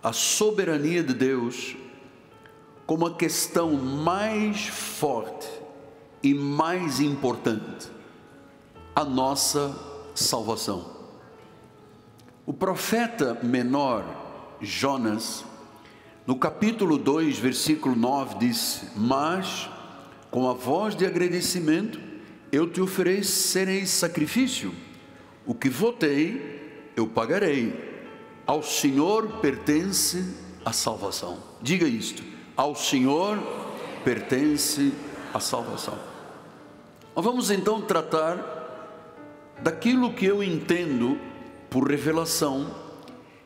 a soberania de Deus como a questão mais forte e mais importante, a nossa salvação. O profeta menor Jonas, no capítulo 2, versículo 9, disse: mas com a voz de agradecimento eu te oferecerei sacrifício, o que votei eu pagarei, ao Senhor pertence a salvação. Diga isto: ao Senhor pertence a salvação. Nós vamos então tratar daquilo que eu entendo por revelação,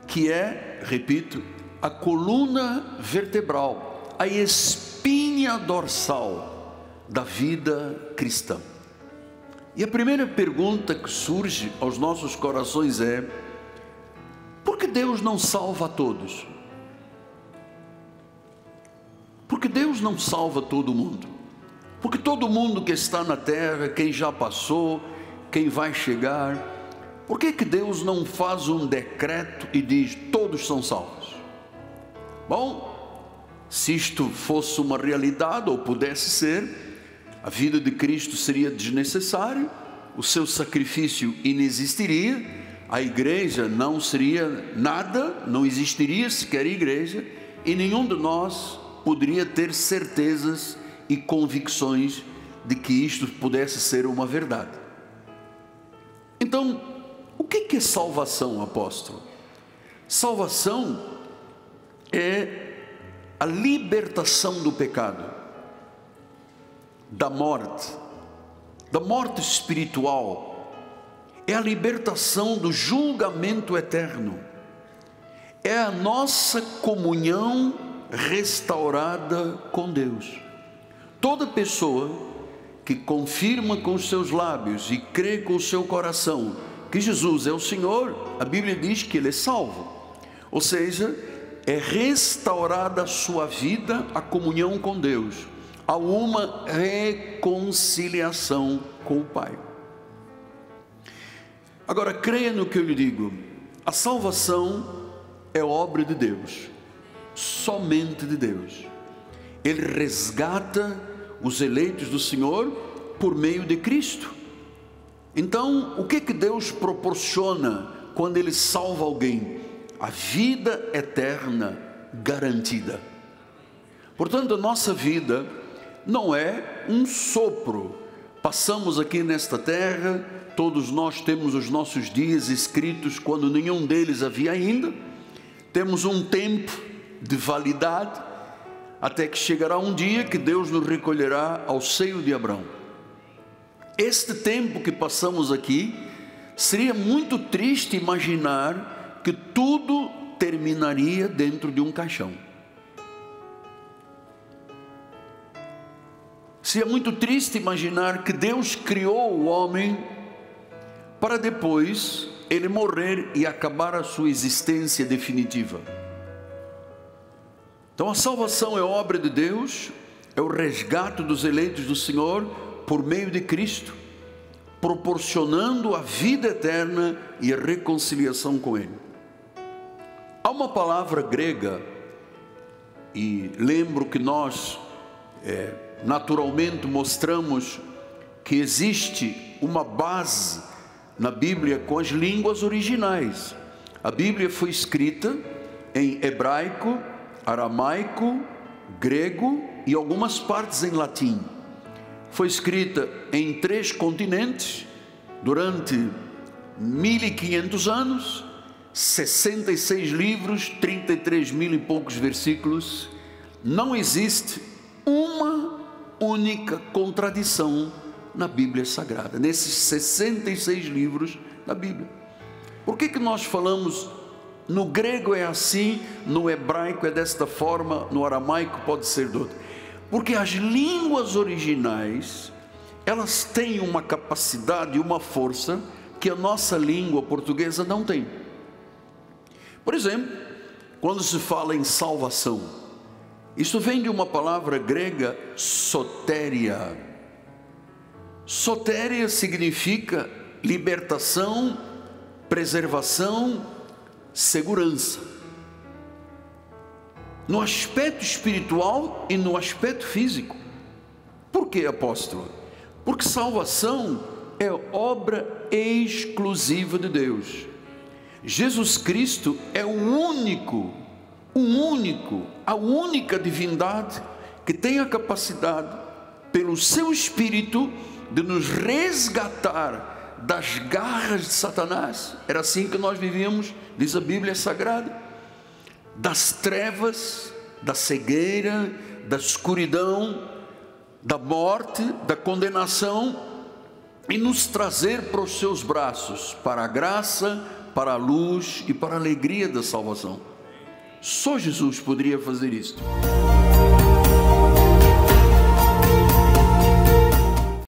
que é, repito, a coluna vertebral, a espinha dorsal da vida cristã. E a primeira pergunta que surge aos nossos corações é: por que Deus não salva a todos? Porque Deus não salva todo mundo. Porque todo mundo que está na terra, quem já passou, quem vai chegar, por que Deus não faz um decreto e diz: todos são salvos? Bom, se isto fosse uma realidade, ou pudesse ser, a vida de Cristo seria desnecessária, o seu sacrifício inexistiria, a igreja não seria nada, não existiria sequer igreja, e nenhum de nós poderia ter certezas e convicções de que isto pudesse ser uma verdade. Então, o que é salvação, apóstolo? Salvação é a libertação do pecado, da morte espiritual, é a libertação do julgamento eterno, é a nossa comunhão restaurada com Deus. Toda pessoa que confirma com os seus lábios e crê com o seu coração que Jesus é o Senhor, a Bíblia diz que ele é salvo, ou seja, é restaurada a sua vida, a comunhão com Deus, há uma reconciliação com o Pai. Agora, creia no que eu lhe digo: a salvação é obra de Deus, somente de Deus. Ele resgata os eleitos do Senhor por meio de Cristo. Então, o que Deus proporciona quando Ele salva alguém? A vida eterna garantida. Portanto, a nossa vida não é um sopro. Passamos aqui nesta terra, todos nós temos os nossos dias escritos quando nenhum deles havia ainda. Temos um tempo de validade, até que chegará um dia que Deus nos recolherá ao seio de Abraão. Este tempo que passamos aqui, seria muito triste imaginar que tudo terminaria dentro de um caixão. Seria muito triste imaginar que Deus criou o homem para depois ele morrer e acabar a sua existência definitiva. Então a salvação é obra de Deus, é o resgate dos eleitos do Senhor por meio de Cristo, proporcionando a vida eterna e a reconciliação com Ele. Há uma palavra grega, e lembro que nós naturalmente mostramos que existe uma base na Bíblia com as línguas originais. A Bíblia foi escrita em hebraico, aramaico, grego e algumas partes em latim. Foi escrita em 3 continentes durante 1500 anos, 66 livros, 33 mil e poucos versículos. Não existe uma única contradição na Bíblia Sagrada, nesses 66 livros da Bíblia. Por que nós falamos no grego é assim, no hebraico é desta forma, no aramaico pode ser de outra? Porque as línguas originais, elas têm uma capacidade e uma força que a nossa língua portuguesa não tem. Por exemplo, quando se fala em salvação, isso vem de uma palavra grega, sotéria. Sotéria significa libertação, preservação, segurança. no aspecto espiritual e no aspecto físico. Por que, apóstolo? Porque salvação é obra exclusiva de Deus. Jesus Cristo é a única divindade que tem a capacidade, pelo seu Espírito, de nos resgatar das garras de Satanás. Era assim que nós vivíamos, diz a Bíblia Sagrada, das trevas, da cegueira, da escuridão, da morte, da condenação, e nos trazer para os seus braços, para a graça, para a luz e para a alegria da salvação. Só Jesus poderia fazer isto.